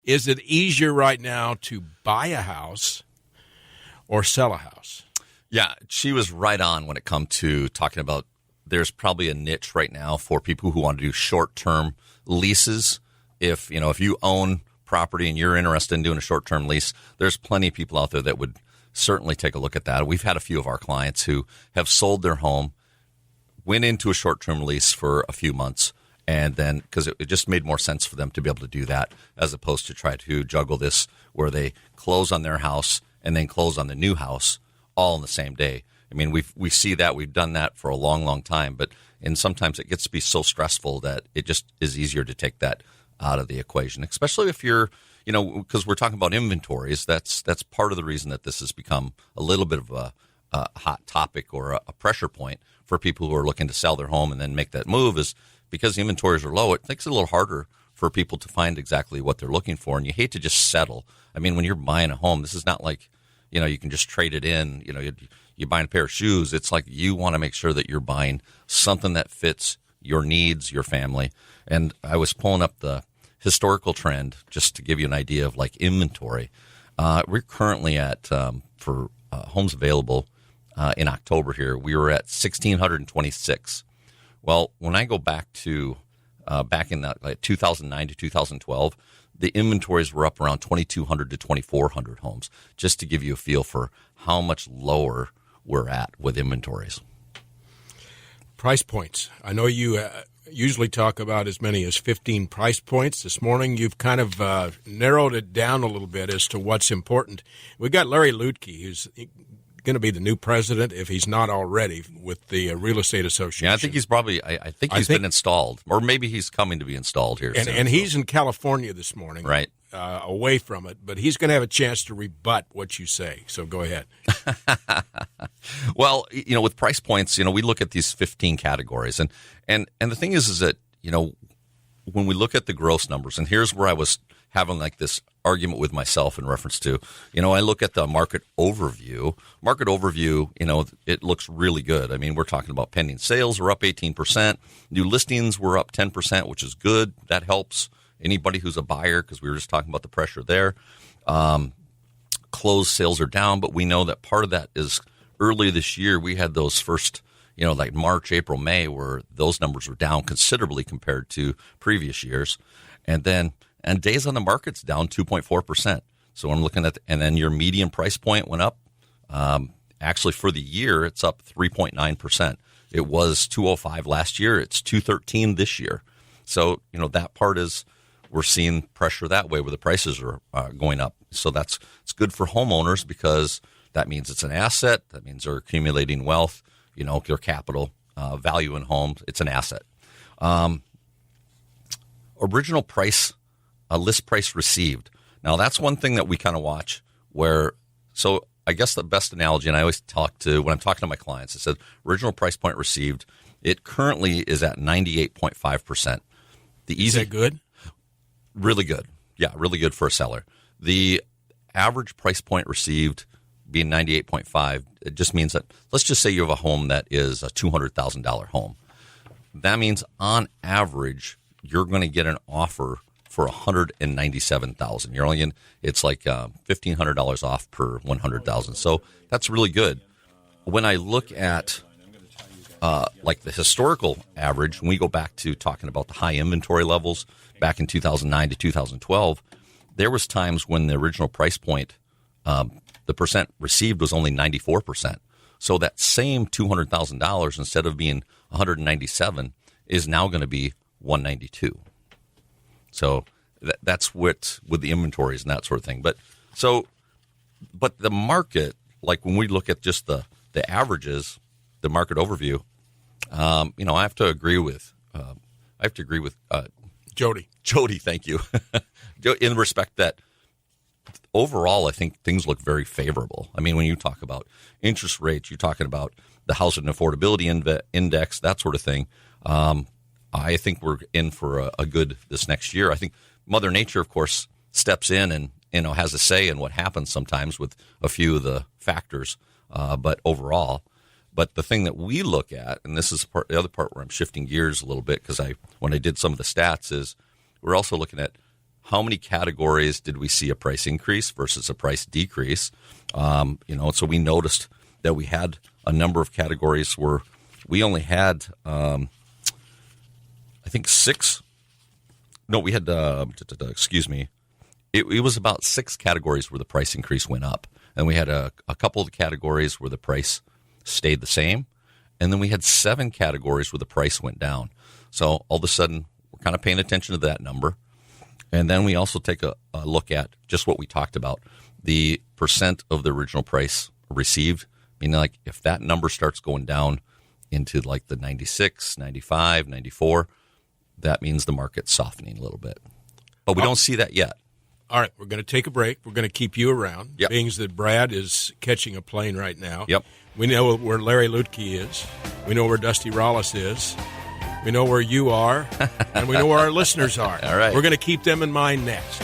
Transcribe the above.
Is it easier right now to buy a house or sell a house? Yeah, she was right on when it comes to talking about there's probably a niche right now for people who want to do short-term leases. If you own property and you're interested in doing a short-term lease, there's plenty of people out there that would certainly take a look at that. We've had a few of our clients who have sold their home, went into a short-term lease for a few months, and then because it just made more sense for them to be able to do that as opposed to try to juggle this where they close on their house and then close on the new house all in the same day. I mean, we see that. We've done that for a long, long time, and sometimes it gets to be so stressful that it just is easier to take that out of the equation, especially if you're, because we're talking about inventories. That's part of the reason that this has become a little bit of a hot topic or a pressure point for people who are looking to sell their home and then make that move is because the inventories are low. It makes it a little harder for people to find exactly what they're looking for, and you hate to just settle. I mean, when you're buying a home, this is not like, you can just trade it in. You're buying a pair of shoes. It's like you want to make sure that you're buying something that fits your needs, your family. And I was pulling up the historical trend just to give you an idea of like inventory. We're currently at, for homes available in October here, we were at 1,626. Well, when I go back to back in that 2009 to 2012, the inventories were up around 2,200 to 2,400 homes, just to give you a feel for how much lower we're at with inventories. Price points. I know you usually talk about as many as 15 price points. This morning you've kind of narrowed it down a little bit as to what's important. We've got Larry Lutke, who's going to be the new president, if he's not already, with the Real Estate Association. Yeah, I think he's probably. I think he's been installed, or maybe he's coming to be installed here soon. And he's in California this morning, right? Away from it, but he's going to have a chance to rebut what you say. So go ahead. Well, with price points, we look at these 15 categories, and the thing is that when we look at the gross numbers, and here's where I was having like this argument with myself in reference to, I look at the market overview. Market overview, it looks really good. I mean, we're talking about pending sales are up 18%. New listings were up 10%, which is good. That helps anybody who's a buyer because we were just talking about the pressure there. Closed sales are down, but we know that part of that is early this year we had those first, like March, April, May, where those numbers were down considerably compared to previous years. And days on the market's down 2.4%. So I'm looking at, and then your median price point went up. Actually, for the year, it's up 3.9%. It was 205 last year. It's 213 this year. So, that part is, we're seeing pressure that way where the prices are going up. So it's good for homeowners because that means it's an asset. That means they're accumulating wealth, their capital value in homes. It's an asset. Original price, list price received. Now, that's one thing that we kind of watch so I guess the best analogy, and I always when I'm talking to my clients, I said original price point received, it currently is at 98.5%. Is that good? Really good. Yeah, really good for a seller. The average price point received being 98.5, it just means that, let's just say you have a home that is a $200,000 home. That means on average, you're going to get an offer for $197,000. You're only it's like $1,500 off per $100,000. So that's really good. When I look at like the historical average, when we go back to talking about the high inventory levels back in 2009 to 2012, there was times when the original price point, the percent received was only 94%. So that same $200,000, instead of being 197, is now going to be 192. So that's what with the inventories and that sort of thing. But the market, like when we look at just the averages, the market overview, I have to agree with Jody. Jody, thank you. In respect that overall, I think things look very favorable. I mean, when you talk about interest rates, you're talking about the housing affordability index, that sort of thing. I think we're in for a good this next year. I think Mother Nature, of course, steps in and has a say in what happens sometimes with a few of the factors. But overall, the thing that we look at, and this is the other part where I'm shifting gears a little bit because when I did some of the stats, is we're also looking at how many categories did we see a price increase versus a price decrease? So we noticed that we had a number of categories where we only had, I think 6. No, we had, excuse me. It was about 6 categories where the price increase went up. And we had a couple of categories where the price stayed the same. And then we had 7 categories where the price went down. So all of a sudden, we're kind of paying attention to that number. And then we also take a look at just what we talked about, the percent of the original price received. Meaning, like, if that number starts going down into like the 96, 95, 94, that means the market's softening a little bit. But we don't see that yet. All right, we're going to take a break. We're going to keep you around, Yep. being that Brad is catching a plane right now. Yep. We know where Larry Lutke is. We know where Dusty Rollis is. We know where you are, and we know where our listeners are. All right. We're going to keep them in mind next.